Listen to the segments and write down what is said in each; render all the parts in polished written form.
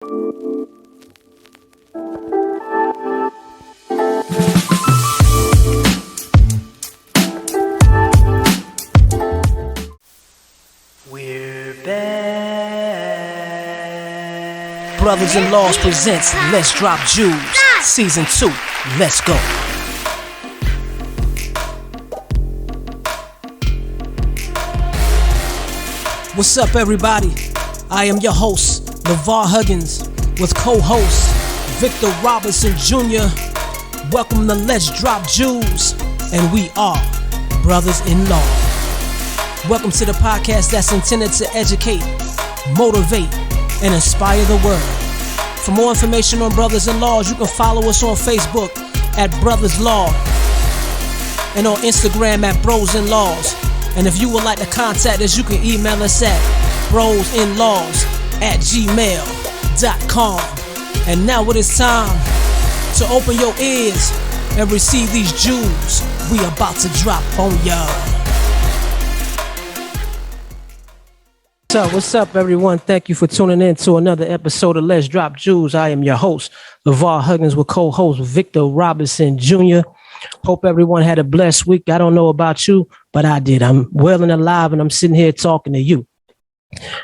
We're back. Brothers-in-Laws presents Let's Drop Jewels, Season 2. Let's go. What's up, everybody? I am your host, LeVar Huggins, with co-host Victor Robinson Jr. Welcome to Let's Drop Jewels, and we are Brothers-in-Law. Welcome to the podcast that's intended to educate, motivate, and inspire the world. For more information on Brothers-in-Laws, you can follow us on Facebook at Brothers Law and on Instagram at Bros-in-Laws. And if you would like to contact us, you can email us at brosinlaws@gmail.com. And now it is time to open your ears and receive these jewels we about to drop on y'all. What's up, everyone? Thank you for tuning in to another episode of Let's Drop Jewels. I am your host, LeVar Huggins, with co-host Victor Robinson Jr. Hope everyone had a blessed week. I don't know about you, but I did. I'm well and alive, and I'm sitting here talking to you.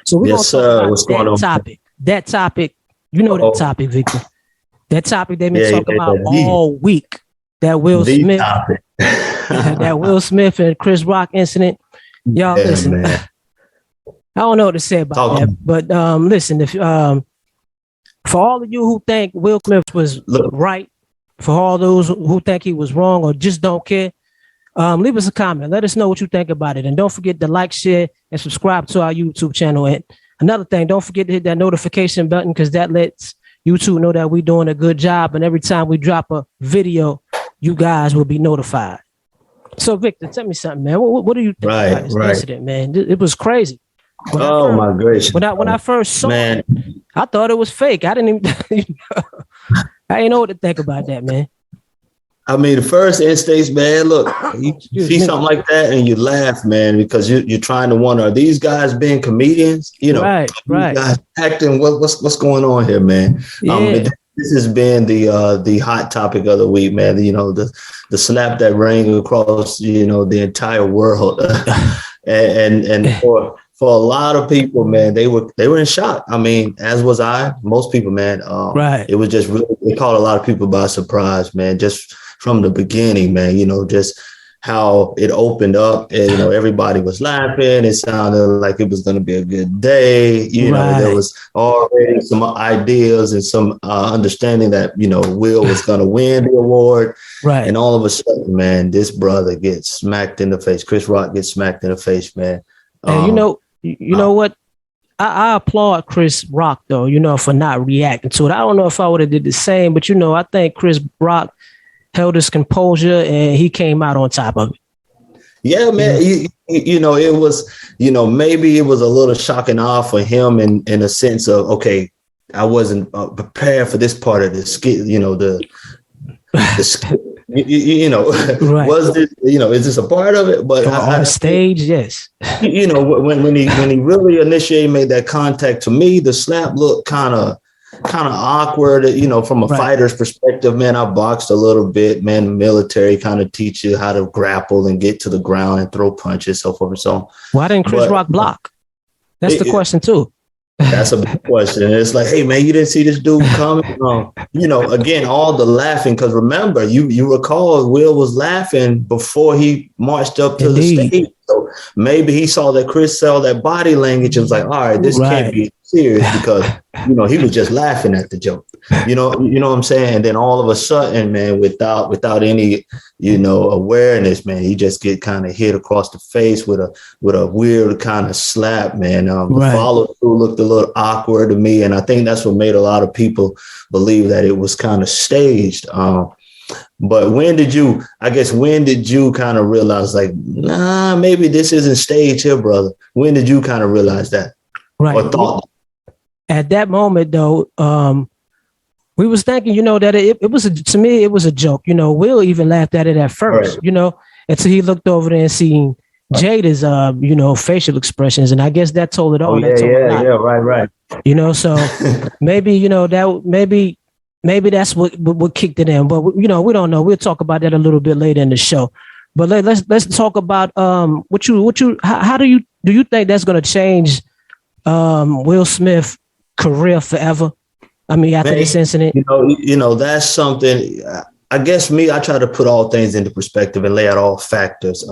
So we're going to talk about that topic. That topic, you know that topic, Victor. That topic they've been talking about all week. That Will Smith, that Will Smith and Chris Rock incident. Y'all listen. Man. I don't know what to say about that, but listen, if for all of you who think Will Smith was right, for all those who think he was wrong or just don't care, leave us a comment. Let us know what you think about it, and don't forget to like, share, and subscribe to our YouTube channel. And another thing, don't forget to hit that notification button, because that lets YouTube know that we're doing a good job. And every time we drop a video, you guys will be notified. So, Victor, tell me something, man. What do you think about this incident, man? It was crazy. My gracious! When I first saw it, I thought it was fake. I didn't even. I didn't know what to think about that, man. I mean, the first instincts, man. Look, you see something like that and you laugh, man, because you're trying to wonder: are these guys being comedians? You know, right. Guys acting. What's going on here, man? Yeah. This has been the hot topic of the week, man. You know, the slap that rang across the entire world, and for a lot of people, man, they were in shock. I mean, as was I, most people, man. It was just really, it caught a lot of people by surprise, man, just from the beginning, man, just how it opened up and, everybody was laughing. It sounded like it was going to be a good day. There was already some ideas and some understanding that, Will was going to win the award. Right. And all of a sudden, man, this brother gets smacked in the face. Chris Rock gets smacked in the face, man. And you know what? I applaud Chris Rock, though, for not reacting to it. I don't know if I would have did the same, but, I think Chris Rock held his composure and he came out on top of it. Yeah, man. It was, maybe it was a little shock and awe for him in a sense of, okay, I wasn't prepared for this part of the skit, the skit. Right. Was this, is this a part of it? But on stage, yes. When he really initially made that contact, to me, the slap looked kind of awkward, from a fighter's perspective. Man, I boxed a little bit, man. The military kind of teach you how to grapple and get to the ground and throw punches, so forth and so on. Why didn't Chris Rock block? That's the question too. That's a big question. And it's like, hey, man, you didn't see this dude coming? Again, all the laughing, because remember, you recall Will was laughing before he marched up to the stage. So maybe he saw that Chris saw that body language and was like, all right, this can't be serious, because, he was just laughing at the joke. You know what I'm saying? And then all of a sudden, man, without any, awareness, man, he just get kind of hit across the face with a weird kind of slap, man. The follow through looked a little awkward to me. And I think that's what made a lot of people believe that it was kind of staged. But when did you kind of realize, like, nah, maybe this isn't staged here, brother? When did you kind of realize that? Right. Or thought? At that moment, though, we was thinking, that it was to me, it was a joke. Will even laughed at it at first, until he looked over there and seen Jada's, facial expressions. And I guess that told it all. Right. So maybe, maybe that's what kicked it in. But, we don't know. We'll talk about that a little bit later in the show. But let's talk about how do you think that's going to change Will Smith's career forever? I mean, after this incident, that's something. I guess I try to put all things into perspective and lay out all factors.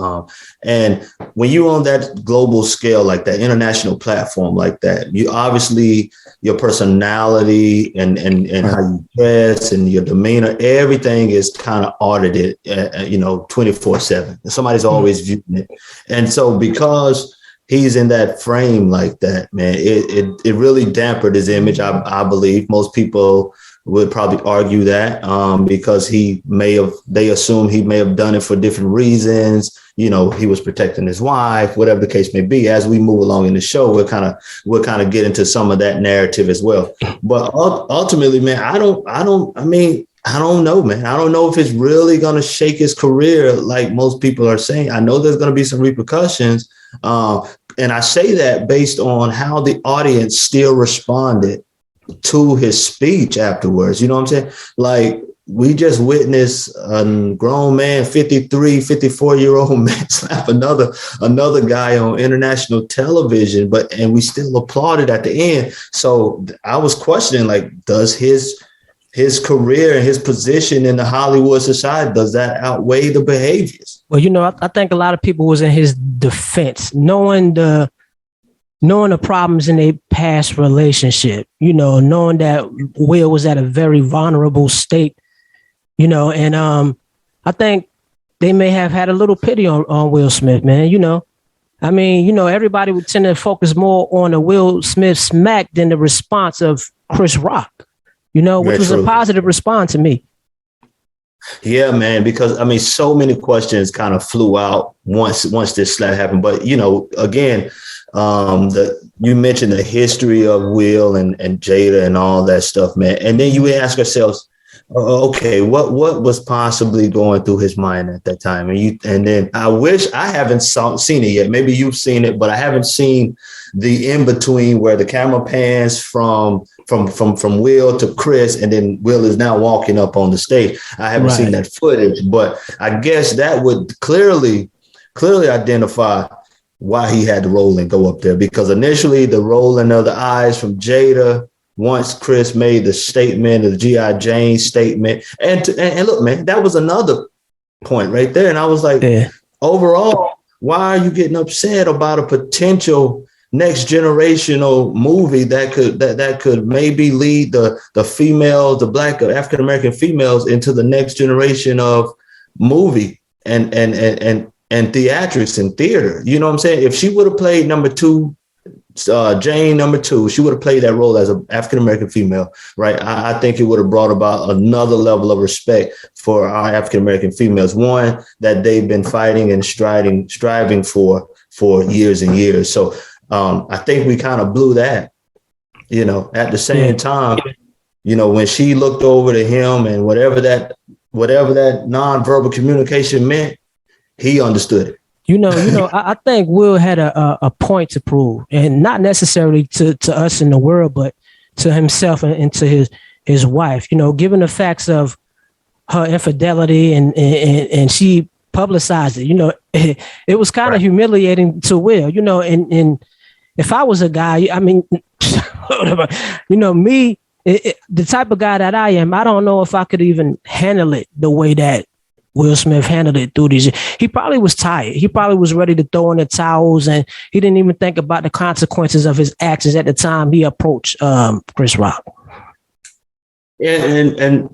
And when you're on that global scale, like that international platform like that, you obviously your personality and how you dress and your demeanor, everything is kind of audited, 24/7. Somebody's always viewing it. And so because he's in that frame like that, man, it really dampened his image. I believe most people would probably argue that because they assume he may have done it for different reasons. He was protecting his wife, whatever the case may be. As we move along in the show, we'll kind of get into some of that narrative as well. But ultimately, man, I don't know, man. I don't know if it's really going to shake his career like most people are saying. I know there's going to be some repercussions. And I say that based on how the audience still responded to his speech afterwards. You know what I'm saying? Like, we just witnessed a grown man, 54-year-old man slap another guy on international television, and we still applauded at the end. So I was questioning, like, does his career and his position in the Hollywood society, does that outweigh the behaviors? Well, I think a lot of people was in his defense, knowing the problems in their past relationship, knowing that Will was at a very vulnerable state, and I think they may have had a little pity on Will Smith, man. I mean, everybody would tend to focus more on the Will Smith smack than the response of Chris Rock, which was a positive response to me. Yeah, man, because I mean, so many questions kind of flew out once this slap happened. But again, you mentioned the history of Will and Jada and all that stuff, man. And then you ask ourselves, okay, what was possibly going through his mind at that time? And then I wish I haven't seen it yet. Maybe you've seen it, but I haven't seen the in between where the camera pans from Will to Chris, and then Will is now walking up on the stage. I haven't seen that footage, but I guess that would clearly identify why he had to roll and go up there, because initially the rolling of the eyes from Jada, once Chris made the statement, the G.I. Jane statement, and look, man, that was another point right there. And I was like, overall, why are you getting upset about a potential next generational movie that could maybe lead the females, the Black African American females, into the next generation of movie and theatrics and theater? You know what I'm saying? If she would have played number 2, Jane number 2, she would have played that role as an African American female, right? I think it would have brought about another level of respect for our African American females, one that they've been fighting and striving for years and years. So I think we kind of blew that. At the same time, when she looked over to him and whatever that nonverbal communication meant, he understood it. I think Will had a point to prove, and not necessarily to us in the world, but to himself and to his wife. Given the facts of her infidelity and she publicized it. It was kind of humiliating to Will. And if I was a guy, I mean, me, the type of guy that I am, I don't know if I could even handle it the way that Will Smith handled it through these years. He probably was tired. He probably was ready to throw in the towels, and he didn't even think about the consequences of his actions at the time he approached Chris Rock. Yeah, and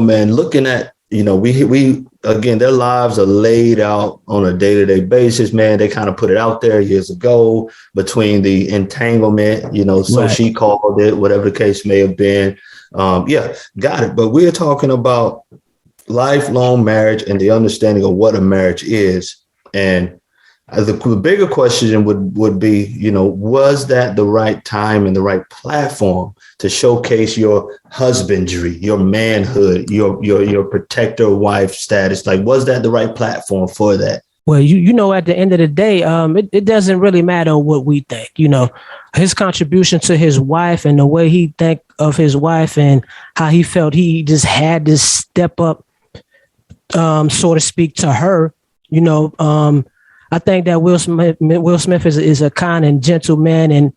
man, looking at, we again, their lives are laid out on a day-to-day basis, man. They kind of put it out there years ago between the entanglement, so she called it, whatever the case may have been. Got it. But we're talking about lifelong marriage and the understanding of what a marriage is. And the bigger question would be, was that the right time and the right platform to showcase your husbandry, your manhood, your protector wife status? Like, was that the right platform for that? Well, at the end of the day, it doesn't really matter what we think. His contribution to his wife and the way he think of his wife and how he felt he just had to step up, so to speak, to her. I think that Will Smith is a kind and gentle man, and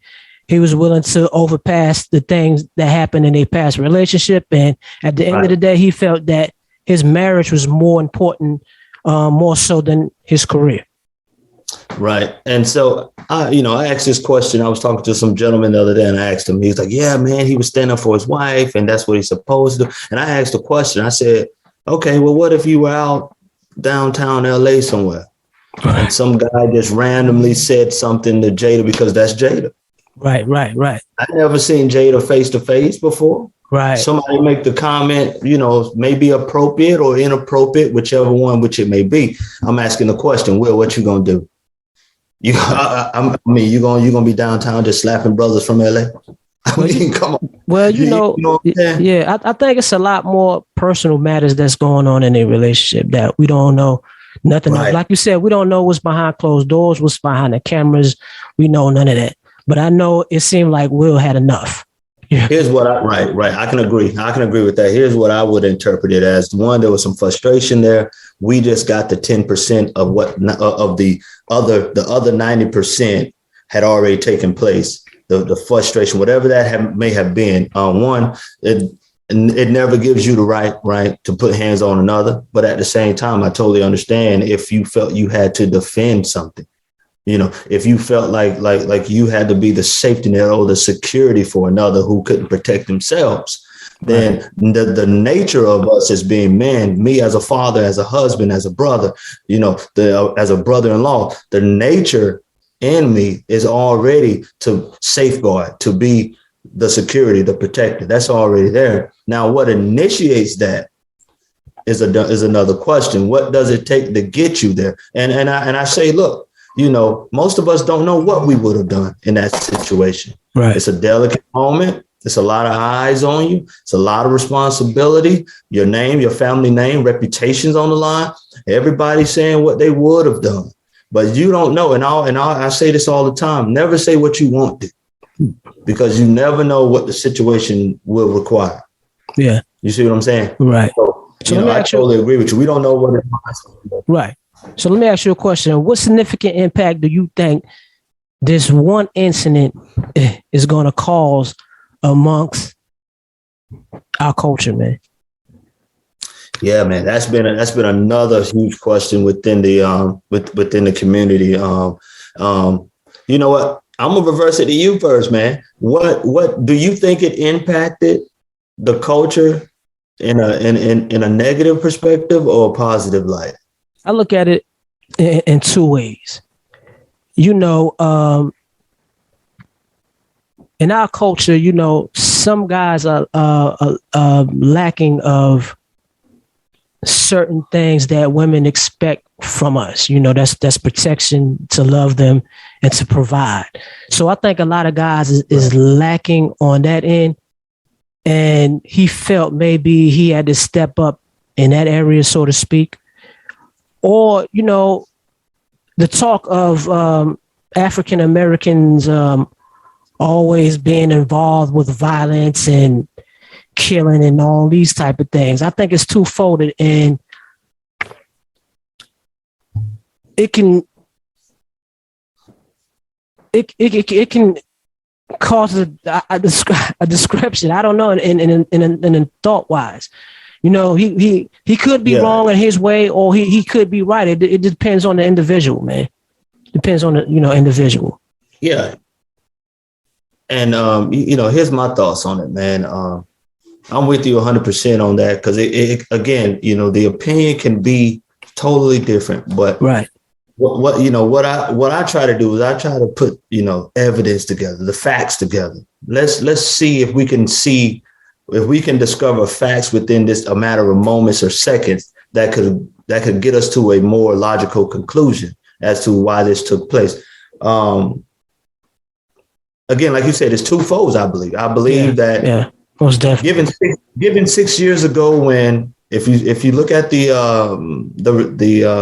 he was willing to overpass the things that happened in a past relationship. And at the end of the day, he felt that his marriage was more important, more so than his career. Right. And so, I asked this question. I was talking to some gentleman the other day and I asked him, he's like, yeah, man, he was standing up for his wife and that's what he's supposed to do. And I asked a question. I said, okay, well, what if you were out downtown LA somewhere and some guy just randomly said something to Jada because that's Jada? Right. I never seen Jada face to face before. Right. Somebody make the comment, maybe appropriate or inappropriate, whichever one, which it may be. I'm asking the question, Will, what you gonna do? You gonna be downtown just slapping brothers from LA? Come on. Well, I think it's a lot more personal matters that's going on in a relationship that we don't know nothing of. Like you said, we don't know what's behind closed doors, what's behind the cameras. We know none of that. But I know it seemed like Will had enough. Yeah. Here's what I can agree with that. Here's what I would interpret it as. One, there was some frustration there. We just got the 10% of what of the other 90% had already taken place. The frustration, whatever that may have been. One, it never gives you the right to put hands on another. But at the same time, I totally understand if you felt you had to defend something. If you felt like you had to be the safety net or the security for another who couldn't protect themselves, then the nature of us as being men, me as a father, as a husband, as a brother, as a brother-in-law, the nature in me is already to safeguard, to be the security, the protector. That's already there. Now, what initiates that is another question. What does it take to get you there? And I say, look, most of us don't know what we would have done in that situation. Right. It's a delicate moment. It's a lot of eyes on you. It's a lot of responsibility. Your name, your family name, reputation's on the line. Everybody's saying what they would have done, but you don't know. And I say this all the time. Never say what you won't do, because you never know what the situation will require. Yeah. You see what I'm saying? Right. So I totally agree with you. We don't know what it's right. So let me ask you a question. What significant impact do you think this one incident is going to cause amongst our culture, man? Yeah, man, that's been another huge question within the within the community. You know what? I'm gonna reverse it to you first, man. What do you think it impacted the culture in a negative perspective or a positive light? I look at it in two ways. In our culture, some guys are lacking of certain things that women expect from us. That's protection, to love them and to provide. So I think a lot of guys is lacking on that end. And he felt maybe he had to step up in that area, so to speak. Or, the talk of African Americans always being involved with violence and killing and all these type of things. I think it's two-folded, and it can cause a description. I don't know, in thought-wise. He could be wrong in his way, or he could be right. It depends on the individual, man. Depends on the individual. Yeah. And here's my thoughts on it, man. I'm with you 100% on that, because it again, the opinion can be totally different. But right. What I try to do is I try to put evidence together, the facts together. Let's see if we can discover facts within a matter of moments or seconds that could get us to a more logical conclusion as to why this took place. Again, like you said, it's two folds. I believe that. Yeah, most definitely. Given 6 years ago, when if you look at the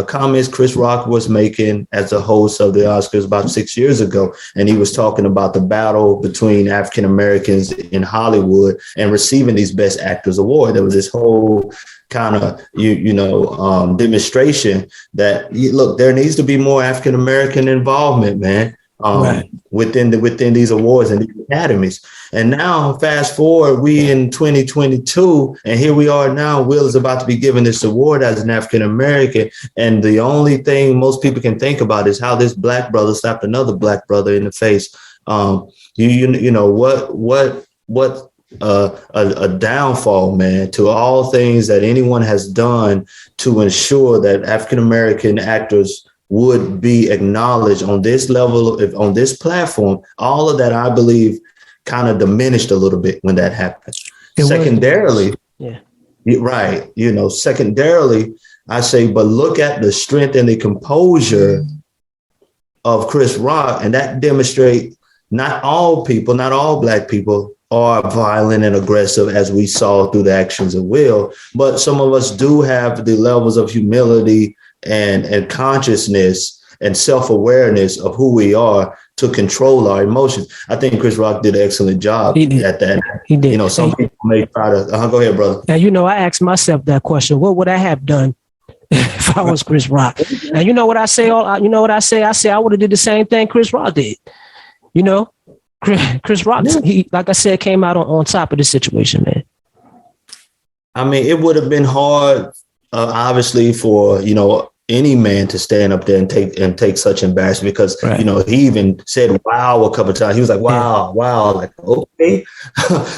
comments Chris Rock was making as a host of the Oscars about 6 years ago, and he was talking about the battle between African Americans in Hollywood and receiving these Best Actors award. There was this whole kind of demonstration that look, there needs to be more African American involvement, man. Right. within these awards and these academies. And now fast forward, we in 2022, and here we are now. Will is about to be given this award as an African American, and the only thing most people can think about is how this black brother slapped another black brother in the face. You know what a downfall, man, to all things that anyone has done to ensure that African American actors would be acknowledged on this level, on this platform. All of that, I believe, kind of diminished a little bit when that happened. Secondarily, right, secondarily, I say, but look at the strength and the composure of Chris Rock, and that demonstrate not all people, not all black people are violent and aggressive, as we saw through the actions of Will, but some of us do have the levels of humility and consciousness and self-awareness of who we are to control our emotions. I think Chris Rock did an excellent job at that. He did. Some people may try to go ahead, brother. And I asked myself that question: what would I have done if I was Chris Rock? And you know what I say? I say I would have did the same thing Chris Rock did. Chris Rock, he, like I said, came out on top of this situation, man. I mean, it would have been hard, obviously, for any man to stand up there and take such embarrassment, because he even said "wow" a couple of times. He was like, "Wow, wow," like, okay,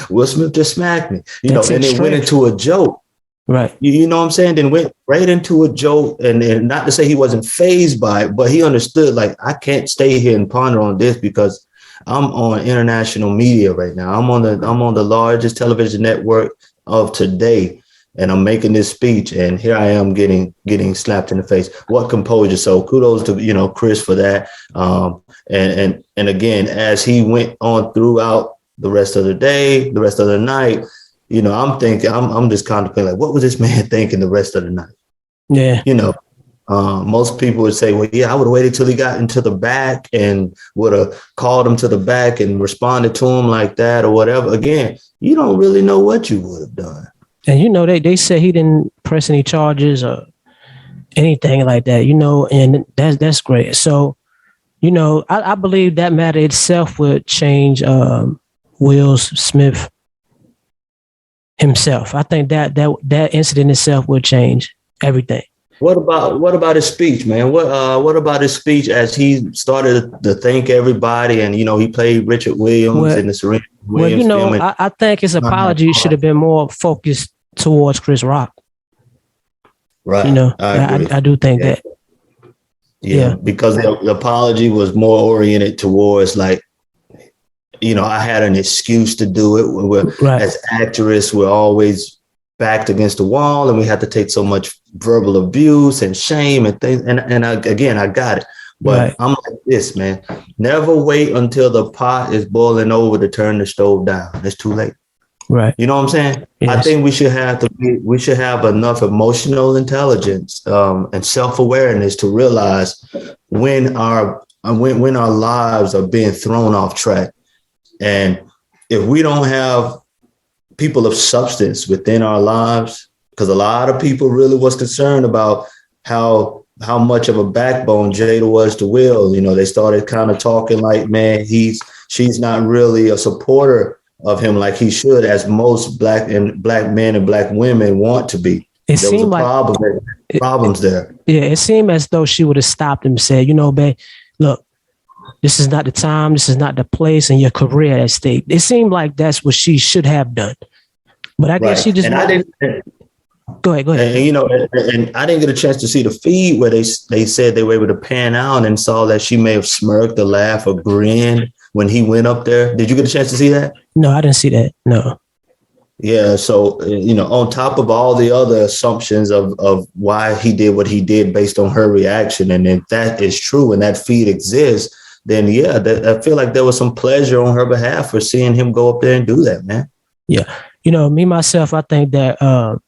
Will Smith just smacked me, and then went into a joke. Right. You know what I'm saying? Then went right into a joke, and not to say he wasn't fazed by it, but he understood, like, I can't stay here and ponder on this because I'm on international media right now. I'm on the largest television network of today, and I'm making this speech, and here I am getting slapped in the face. What composure! So kudos to Chris for that. And again, as he went on throughout the rest of the day, the rest of the night, I'm thinking, I'm just contemplating, like, what was this man thinking the rest of the night? Yeah. Most people would say, well, yeah, I would have waited till he got into the back and would have called him to the back and responded to him like that or whatever. Again, you don't really know what you would have done. And they said he didn't press any charges or anything like that, and that's great. So, I believe that matter itself would change Will Smith himself. I think that incident itself would change everything. What about his speech, man? What about his speech as he started to thank everybody, and he played Richard Williams in the Serena Williams film? I think his apology should have been more focused towards Chris Rock. Right. I do think that. Yeah, because the apology was more oriented towards, like, I had an excuse to do it. As actors, we're always backed against the wall, and we had to take so much verbal abuse and shame and things. And again, I got it. But I'm like this, man. Never wait until the pot is boiling over to turn the stove down. It's too late. Right. You know what I'm saying? Yes. I think we should have enough emotional intelligence and self-awareness to realize when our lives are being thrown off track. And if we don't have people of substance within our lives, because a lot of people really was concerned about how much of a backbone Jada was to Will. They started kind of talking like, man, she's not really a supporter of him like he should, as most black men and black women want to be. There was a problems there. Yeah, it seemed as though she would have stopped him and said, babe, look, this is not the time, this is not the place, and your career at stake. It seemed like that's what she should have done. But I guess she just... Go ahead. And I didn't get a chance to see the feed where they said they were able to pan out and saw that she may have smirked or laughed or grinned when he went up there. Did you get a chance to see that? No, I didn't see that. No. Yeah. So, on top of all the other assumptions of why he did what he did based on her reaction, and if that is true and that feed exists, then I feel like there was some pleasure on her behalf for seeing him go up there and do that, man. Yeah. Me myself, I think that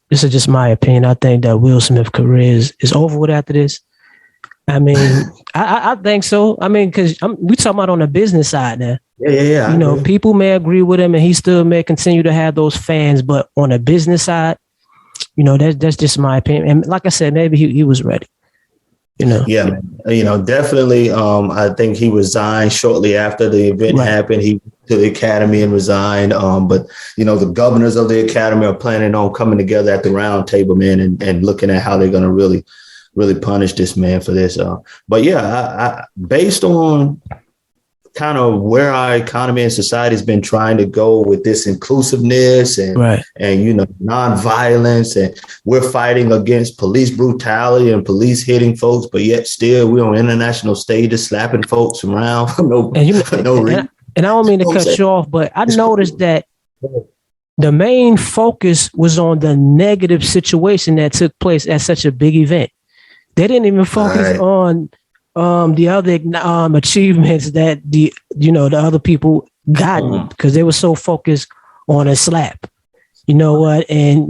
this is just my opinion. I think that Will Smith's career is over with after this. I mean, I think so. I mean, because we talking about on the business side now. Yeah. People may agree with him, and he still may continue to have those fans. But on the business side, that's just my opinion. And like I said, maybe he was ready. Yeah, definitely. I think he resigned shortly after the event happened. He went to the academy and resigned. But the governors of the academy are planning on coming together at the round table, man, and looking at how they're going to really punish this man for this. But yeah, I based on kind of where our economy and society has been trying to go with this inclusiveness and nonviolence, and we're fighting against police brutality and police hitting folks, but yet still we're on international stages slapping folks around for no reason. And I don't mean to cut you off, but I noticed that the main focus was on the negative situation that took place at such a big event. They didn't even focus on the other achievements that the other people got, because they were so focused on a slap. You know what? And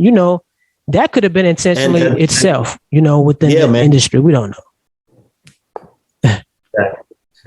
that could have been intentionally itself. Within the industry, we don't know.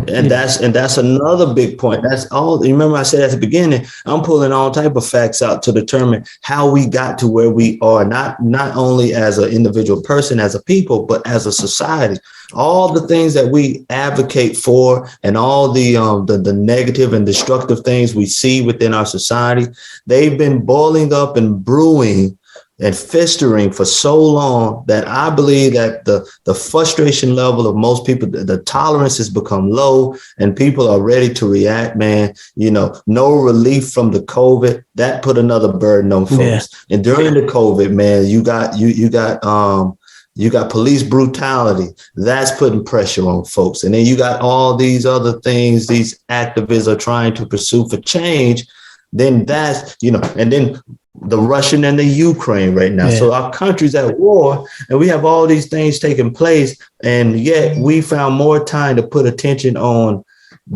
And that's another big point. That's all. You remember I said at the beginning, I'm pulling all type of facts out to determine how we got to where we are, not only as an individual person, as a people, but as a society. All the things that we advocate for and all the negative and destructive things we see within our society, they've been boiling up and brewing and festering for so long that I believe that the frustration level of most people, the tolerance has become low, and people are ready to react, man. No relief from the COVID, that put another burden on folks. Yeah. And during the COVID, man, you got police brutality. That's putting pressure on folks. And then you got all these other things these activists are trying to pursue for change. Then that's, and then the Russian and the Ukraine right now. Yeah. So our country's at war, and we have all these things taking place. And yet we found more time to put attention on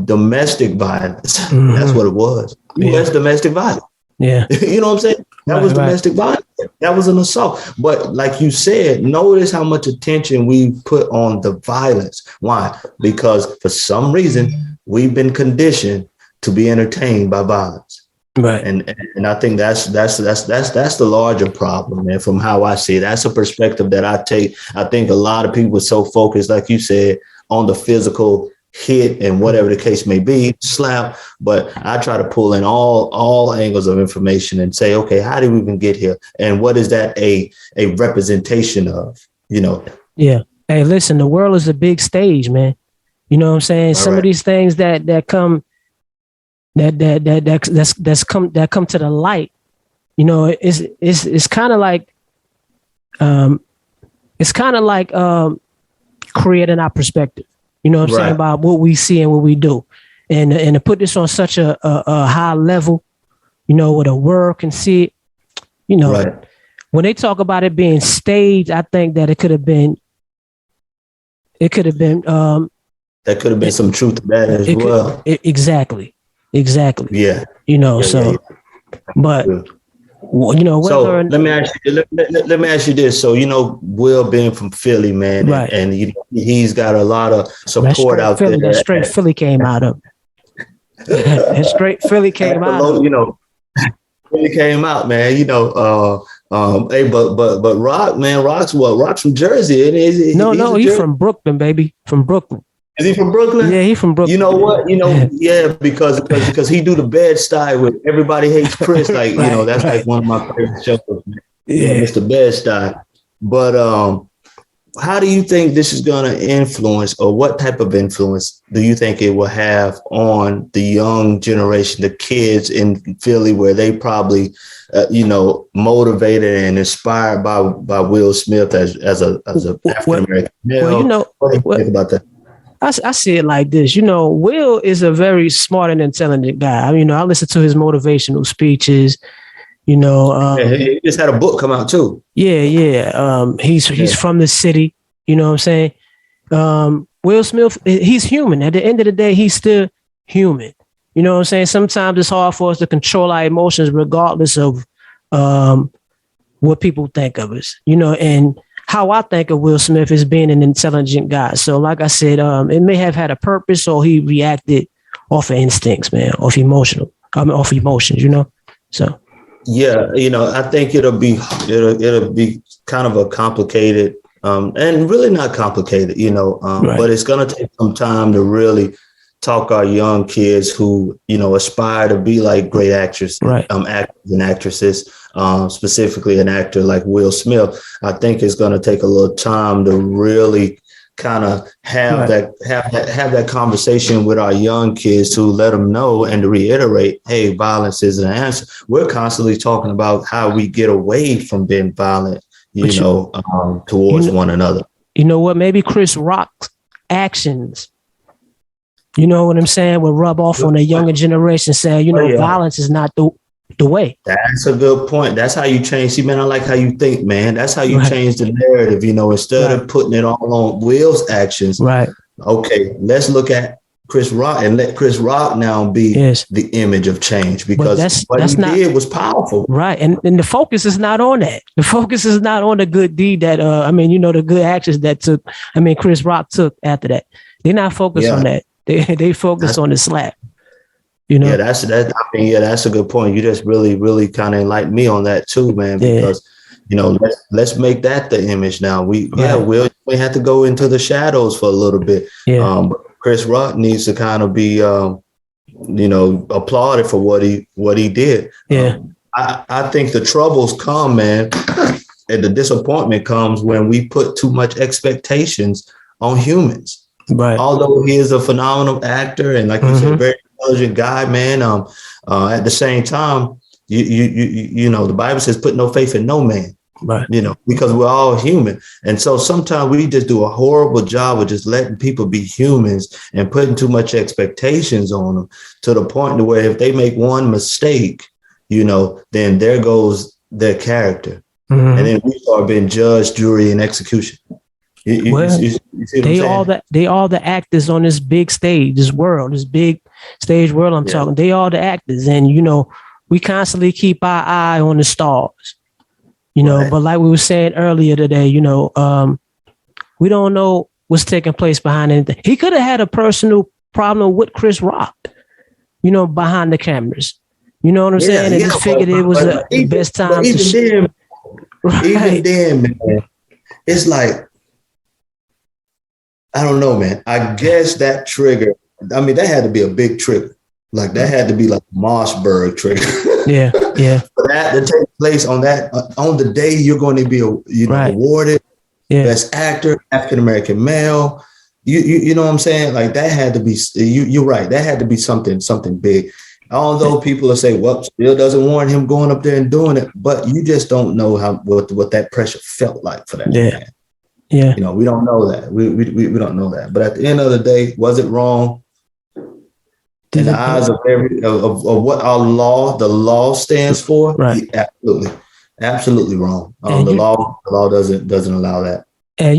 domestic violence. Mm-hmm. That's what it was. Yeah. That's domestic violence. Yeah. You know what I'm saying? That was domestic violence. That was an assault. But like you said, notice how much attention we put on the violence. Why? Because for some reason, we've been conditioned to be entertained by violence. Right. And I think that's the larger problem, man, from how I see it. That's a perspective that I take. I think a lot of people are so focused, like you said, on the physical hit and whatever the case may be, slap. But I try to pull in all angles of information and say, okay, how did we even get here? And what is that a representation of, Yeah. Hey, listen, the world is a big stage, man. You know what I'm saying? Some of these things that come that come to the light, it's kind of like creating our perspective. You know what I'm saying, about what we see and what we do, and to put this on such a high level, where the world can see it. When they talk about it being staged, I think that it could have been. There could have been some truth to that as well. Exactly. Yeah. But so let me ask you this. So Will being from Philly, man, right. and he's got a lot of support out Philly, there. That straight Philly came out of. That straight Philly came out. Philly came out, man. Hey, but Rock, man, Rock's from Jersey. He's from Brooklyn, baby, from Brooklyn. Is he from Brooklyn? Yeah, he's from Brooklyn. You know what? Yeah, because he do the Bed-Stuy with Everybody Hates Chris. Like, that's like one of my favorite shows. Yeah, Mr. Bed-Stuy. But how do you think this is going to influence, or what type of influence do you think it will have on the young generation, the kids in Philly, where they probably, motivated and inspired by Will Smith as a African American male? What do you think about that? I see it like this. Will is a very smart and intelligent guy. I listen to his motivational speeches. He just had a book come out too. Yeah. He's from the city. You know what I'm saying? Will Smith, he's human. At the end of the day, he's still human. You know what I'm saying? Sometimes it's hard for us to control our emotions regardless of what people think of us, and how I think of Will Smith as being an intelligent guy. So like I said, it may have had a purpose, or he reacted off of instincts, man, off emotions, So yeah, I think it'll be kind of a complicated, and really not complicated, Right. but it's going to take some time to really talk our young kids who, aspire to be like great actors, Right. Actors and actresses, specifically an actor like Will Smith. I think it's going to take a little time to really kind of have that conversation with our young kids, to let them know and to reiterate, hey, violence is an answer. We're constantly talking about how we get away from being violent, towards one another. You know what? Maybe Chris Rock's actions, you know what I'm saying, will rub off on the younger generation, saying, violence is not the way. That's a good point. That's how you change. See, man, I like how you think, man. That's how you change the narrative, instead of putting it all on Will's actions. Right. Okay, let's look at Chris Rock and let Chris Rock now be the image of change, because what he did was powerful. Right. And the focus is not on that. The focus is not on the good deed that, the good actions that Chris Rock took after that. They're not focused on that. They focus on the slap. Yeah, that's a good point. You just really, really kind of enlightened me on that too, man, because, let's make that the image now. We have to go into the shadows for a little bit. Yeah. But Chris Rock needs to kind of be, applauded for what he did. Yeah. I think the troubles come, man, and the disappointment comes when we put too much expectations on humans. Right. Although he is a phenomenal actor and, like you said, very intelligent guy, man. At the same time, the Bible says, "Put no faith in no man." Right. Because we're all human, and so sometimes we just do a horrible job of just letting people be humans and putting too much expectations on them, to the point to where if they make one mistake, then there goes their character, and then we start being judge, jury, and execution. They all the actors on this big stage, this big stage world I'm talking. They all the actors, and we constantly keep our eye on the stars. But like we were saying earlier today, we don't know what's taking place behind anything. He could have had a personal problem with Chris Rock, behind the cameras. You know what I'm saying? And just figured it was the best time to even then, man, it's like, I don't know, man. I guess that trigger, that had to be a big trigger. Like, that had to be like a Mossberg trigger. Yeah. For that to take place on the day you're going to be awarded Best Actor, African-American male. You know what I'm saying? Like, that had to be, you're right. That had to be something big. Although people will say, well, still doesn't warrant him going up there and doing it. But you just don't know what that pressure felt like for that man. Yeah. We don't know that. We don't know that. But at the end of the day, was it wrong? In the eyes of what the law stands for? Right. Absolutely wrong. The law doesn't allow that. And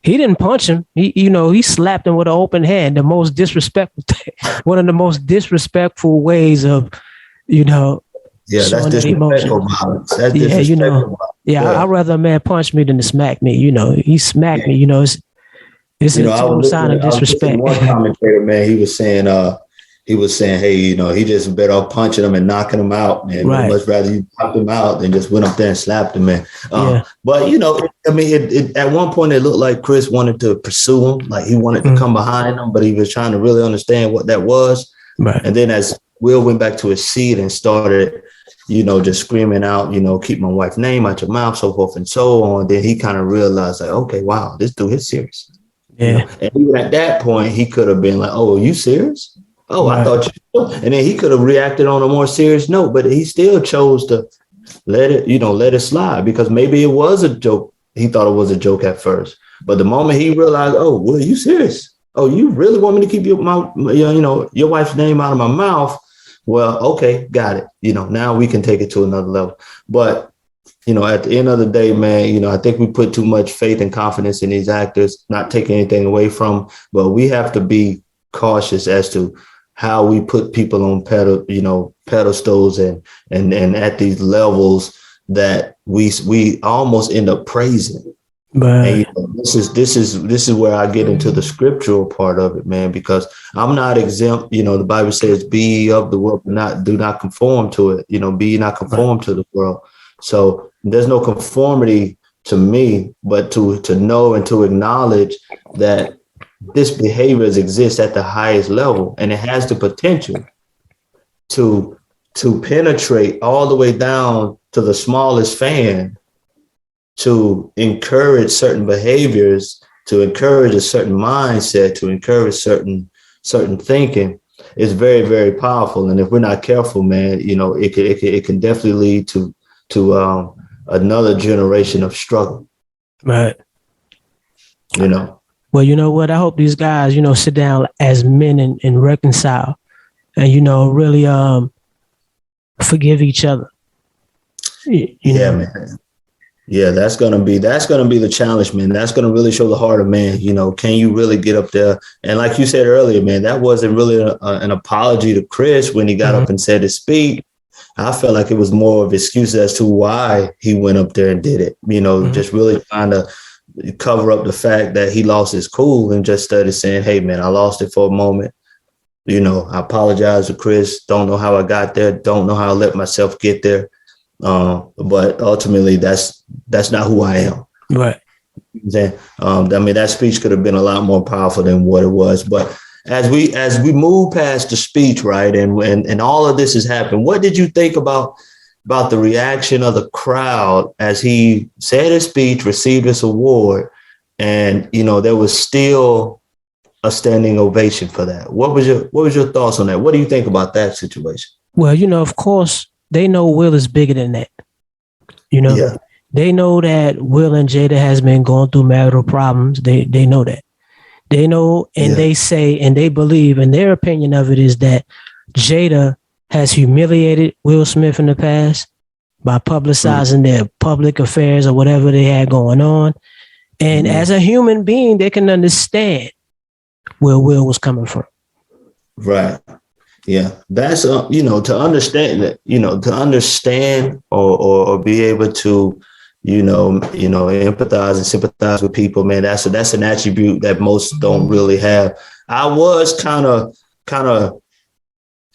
he didn't punch him. He slapped him with an open hand. The most disrespectful thing. One of the most disrespectful ways of, that's disrespectful violence. That's disrespectful violence. I'd rather a man punch me than to smack me. He smacked me. It's a total sign of disrespect. One commentator, man, he was saying, hey, he just better off punching him and knocking him out, man. Right. Much rather you knock him out than just went up there and slapped him, man. But at one point it looked like Chris wanted to pursue him, like he wanted to come behind him, but he was trying to really understand what that was. Right. And then as Will went back to his seat and started, just screaming out, keep my wife's name out your mouth, so forth and so on. Then he kind of realized, like, okay, wow, this dude is serious. Yeah. And even at that point, he could have been like, oh, are you serious? Oh, right. I thought you. And then he could have reacted on a more serious note, but he still chose to let it slide, because maybe it was a joke. He thought it was a joke at first. But the moment he realized, oh, well, are you serious? Oh, you really want me to keep your wife's name out of my mouth? Well, okay, got it. Now we can take it to another level. But at the end of the day, man, I think we put too much faith and confidence in these actors, not taking anything away from them, but we have to be cautious as to how we put people on pedestals and at these levels that we almost end up praising. Right. And this is where I get into the scriptural part of it, man, because I'm not exempt. The Bible says, "Be ye of the world, but do not conform to it." Be not conformed to the world. So there's no conformity to me, but to know and to acknowledge that this behavior exists at the highest level, and it has the potential to penetrate all the way down to the smallest fan, to encourage certain behaviors, to encourage a certain mindset, to encourage certain thinking is very, very powerful. And if we're not careful, man, it can definitely lead to another generation of struggle. Right. Well, you know what? I hope these guys, sit down as men and reconcile and, really forgive each other. Yeah, man. Yeah, that's gonna be the challenge, man. That's gonna really show the heart of man. Can you really get up there? And like you said earlier, man, that wasn't really an apology to Chris when he got up and said his speech. I felt like it was more of excuses as to why he went up there and did it. Just really trying to cover up the fact that he lost his cool and just started saying, "Hey, man, I lost it for a moment. I apologize to Chris. Don't know how I got there. Don't know how I let myself get there. But ultimately, that's not who I am." Right. That speech could have been a lot more powerful than what it was. But as we move past the speech, right, and all of this has happened, what did you think about the reaction of the crowd as he said his speech, received his award, and there was still a standing ovation for that? What was your thoughts on that? What do you think about that situation? Well, of course, they know Will is bigger than that. Yeah. They know that Will and Jada has been going through marital problems. They know that. They know, and they say, and they believe, and their opinion of it is that Jada has humiliated Will Smith in the past by publicizing their public affairs or whatever they had going on. And as a human being, they can understand where Will was coming from. Right. Yeah, that's to understand that, to understand or be able to, empathize and sympathize with people, man. That's an attribute that most don't really have. I was kind of,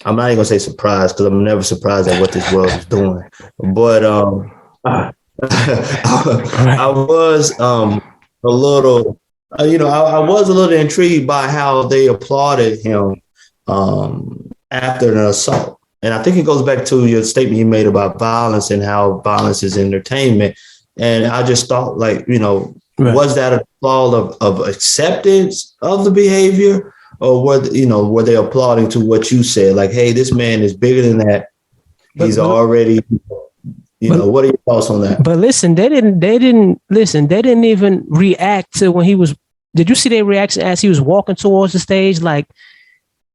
I'm not even gonna say surprised, because I'm never surprised at what this world is doing. But I was a little, I was a little intrigued by how they applauded him after an assault. And I think it goes back to your statement you made about violence and how violence is entertainment. And I just thought, like, was that a applaud of acceptance of the behavior, or were they applauding to what you said? Like, hey, this man is bigger than that. He's already, what are your thoughts on that? But listen, they didn't even react to when he was, did you see their reaction as he was walking towards the stage? Like,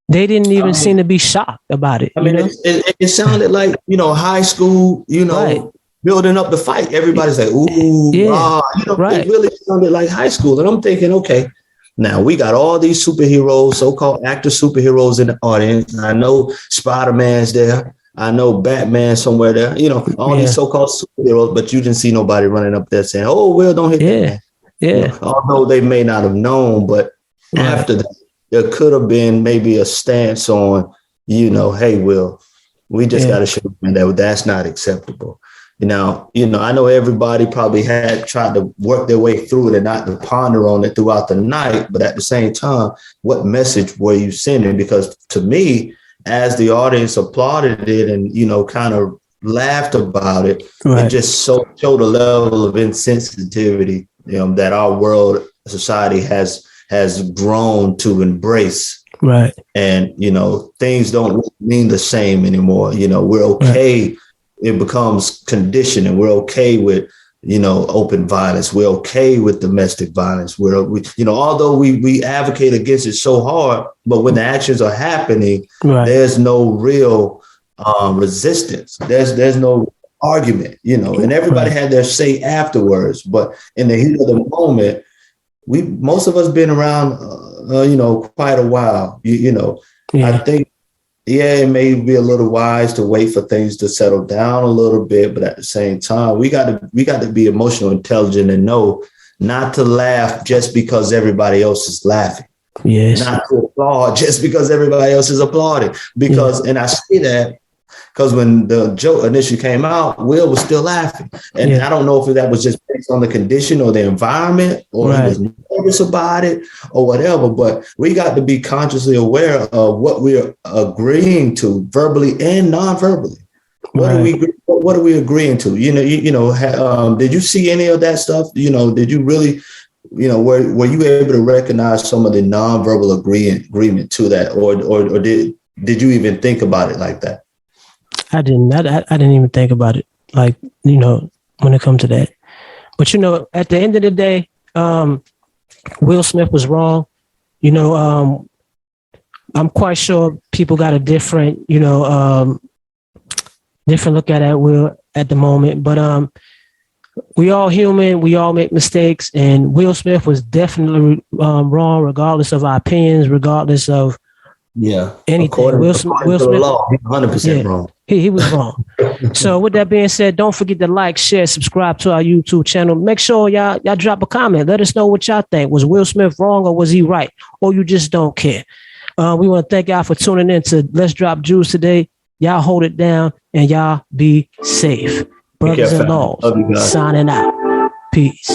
they didn't even seem to be shocked about it. It sounded like, high school, right. Building up the fight. Everybody's like, ooh, yeah, right. It really sounded like high school. And I'm thinking, okay, now we got all these superheroes, so-called actor superheroes in the audience. And I know Spider-Man's there. I know Batman somewhere there, all these so-called superheroes, but you didn't see nobody running up there saying, "Oh, Will, don't hit that man." Yeah. Although they may not have known, but after that, there could have been maybe a stance on, hey, Will, we just got to show them that that's not acceptable. Now, I know everybody probably had tried to work their way through it and not to ponder on it throughout the night. But at the same time, what message were you sending? Because to me, as the audience applauded it and, kind of laughed about it, it just showed a level of insensitivity that our world society has grown to embrace. Right. And, things don't mean the same anymore. We're okay. Right. It becomes conditioned, and we're okay with, open violence. We're okay with domestic violence. Although we advocate against it so hard, but when the actions are happening, there's no real resistance. There's no argument, and everybody had their say afterwards. But in the heat of the moment, most of us been around, quite a while. I think yeah, it may be a little wise to wait for things to settle down a little bit, but at the same time, we got to be emotional intelligent and know not to laugh just because everybody else is laughing. Yes. Not to applaud just because everybody else is applauding. Because, and I say that because when the joke initially came out, Will was still laughing. And I don't know if that was just based on the condition or the environment, or he was nervous about it or whatever. But we got to be consciously aware of what we're agreeing to verbally and non-verbally. What are we agreeing to? Did you see any of that stuff? Did you really, were you able to recognize some of the non-verbal agreement to that, or did you even think about it like that? I didn't. I didn't even think about it, like, when it comes to that. But at the end of the day, Will Smith was wrong. I'm quite sure people got a different, different look at Will at the moment. But we all human. We all make mistakes, and Will Smith was definitely wrong, regardless of our opinions, regardless of anything. Will Smith, law, 100% wrong. He was wrong. So with that being said, don't forget to like, share, subscribe to our YouTube channel. Make sure y'all drop a comment. Let us know what y'all think. Was Will Smith wrong, or was he right? Or you just don't care? We want to thank y'all for tuning in to Let's Drop Jewels today. Y'all hold it down and y'all be safe. Brothers and laws, signing out. Peace.